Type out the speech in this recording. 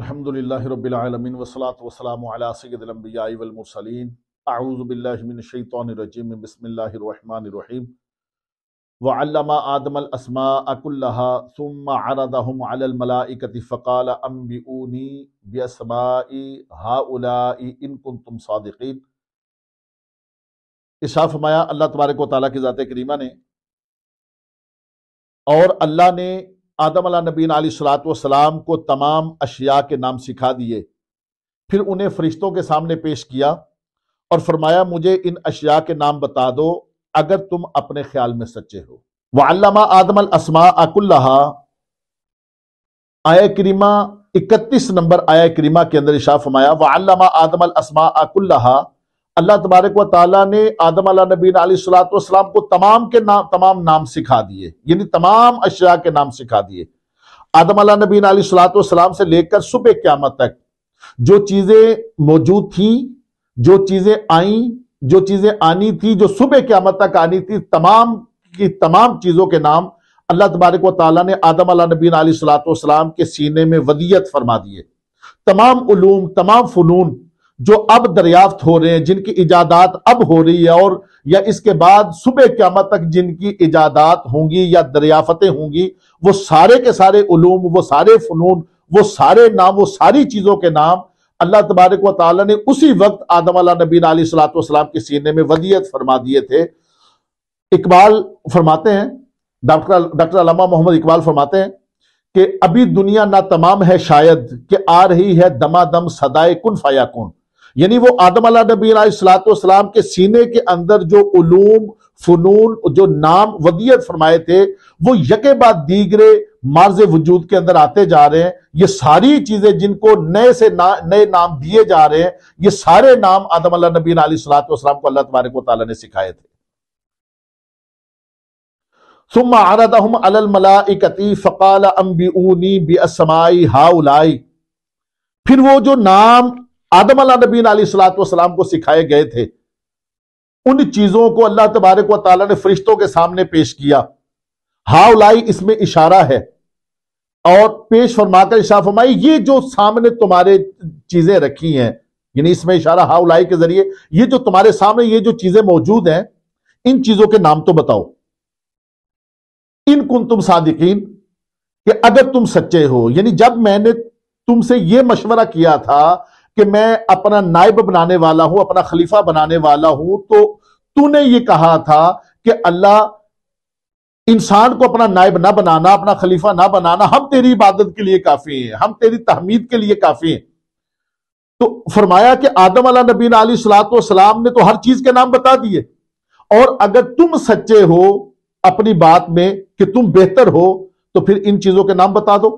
الحمدللہ رب العالمین والصلاة والسلام علی سید الانبیاء والمرسلین اعوذ باللہ من الشیطان الرجیم بسم اللہ الرحمن الرحیم وعلم آدم الاسماء كلها ثم عرضهم على الملائکة فقال انبئونی باسماء هؤلاء ان کنتم صادقین۔ ارشاد فرمایا اللہ تبارک و تعالیٰ کی ذات کریمہ نے، اور اللہ نے آدم علیہ نبی علیہ الصلوۃ والسلام کو تمام اشیاء کے نام سکھا دیے، پھر انہیں فرشتوں کے سامنے پیش کیا اور فرمایا مجھے ان اشیاء کے نام بتا دو اگر تم اپنے خیال میں سچے ہو۔ وَعَلَّمَ آدَمَ الْأَسْمَاءَ كُلَّهَا، آیہ کریمہ 31 نمبر آیہ کریمہ کے اندر ارشاد فرمایا وَعَلَّمَ آدَمَ الْأَسْمَاءَ كُلَّهَا، اللہ تبارک و تعالیٰ نے آدم علیہ نبی علیہ الصلوۃ والسلام کو تمام نام سکھا دیے، یعنی تمام اشیاء کے نام سکھا دیے۔ آدم علیہ نبی علیہ الصلوۃ والسلام سے لے کر صبح قیامت تک جو چیزیں موجود تھیں، جو چیزیں آئیں، جو چیزیں آنی تھی، جو صبح قیامت تک آنی تھی، تمام کی تمام چیزوں کے نام اللہ تبارک و تعالیٰ نے آدم علیہ نبی علیہ الصلوۃ والسلام کے سینے میں ودیت فرما دیے۔ تمام علوم، تمام فنون جو اب دریافت ہو رہے ہیں، جن کی ایجادات اب ہو رہی ہے، اور یا اس کے بعد صبح قیامت تک جن کی ایجادات ہوں گی یا دریافتیں ہوں گی، وہ سارے کے سارے علوم، وہ سارے فنون، وہ سارے نام، وہ ساری چیزوں کے نام اللہ تبارک و تعالیٰ نے اسی وقت آدم علیہ نبی علیہ الصلوۃ والسلام کے سینے میں ودیت فرما دیے تھے۔ اقبال فرماتے ہیں، ڈاکٹر علامہ محمد اقبال فرماتے ہیں کہ ابھی دنیا نہ تمام ہے شاید کہ آ رہی ہے دما دم صدائے کن فیکون، یعنی وہ آدم علیہ نبی علیہ الصلوۃ والسلام کے سینے کے اندر جو علوم، فنون، جو نام ودیت فرمائے تھے، وہ یکے بعد دیگرے مارز وجود کے اندر آتے جا رہے ہیں۔ یہ ساری چیزیں جن کو نئے نام دیے جا رہے ہیں، یہ سارے نام آدم علیہ نبی علیہ الصلوۃ والسلام کو اللہ تبارک و تعالیٰ نے سکھائے تھے۔ ثم عرضهم على الملائکۃ فقال انبئونی باسماء هؤلاء، پھر وہ جو نام آدم علیہ نبی علیہ الصلوۃ والسلام کو سکھائے گئے تھے، ان چیزوں کو اللہ تبارک و تعالیٰ نے فرشتوں کے سامنے پیش کیا۔ ہاؤلائی اس میں اشارہ ہے، اور پیش فرما کر ارشاد فرمائی یہ جو سامنے تمہارے چیزیں رکھی ہیں، یعنی اس میں اشارہ ہاؤلائی کے ذریعے، یہ جو تمہارے سامنے یہ جو چیزیں موجود ہیں، ان چیزوں کے نام تو بتاؤ، ان کنتم صادقین، کہ اگر تم سچے ہو۔ یعنی جب میں نے تم سے یہ مشورہ کیا تھا کہ میں اپنا نائب بنانے والا ہوں، اپنا خلیفہ بنانے والا ہوں، تو نے یہ کہا تھا کہ اللہ انسان کو اپنا نائب نہ بنانا، اپنا خلیفہ نہ بنانا، ہم تیری عبادت کے لیے کافی ہیں، ہم تیری تحمید کے لیے کافی ہیں۔ تو فرمایا کہ آدم علیہ نبی علیہ الصلوۃ والسلام نے تو ہر چیز کے نام بتا دیے، اور اگر تم سچے ہو اپنی بات میں کہ تم بہتر ہو، تو پھر ان چیزوں کے نام بتا دو۔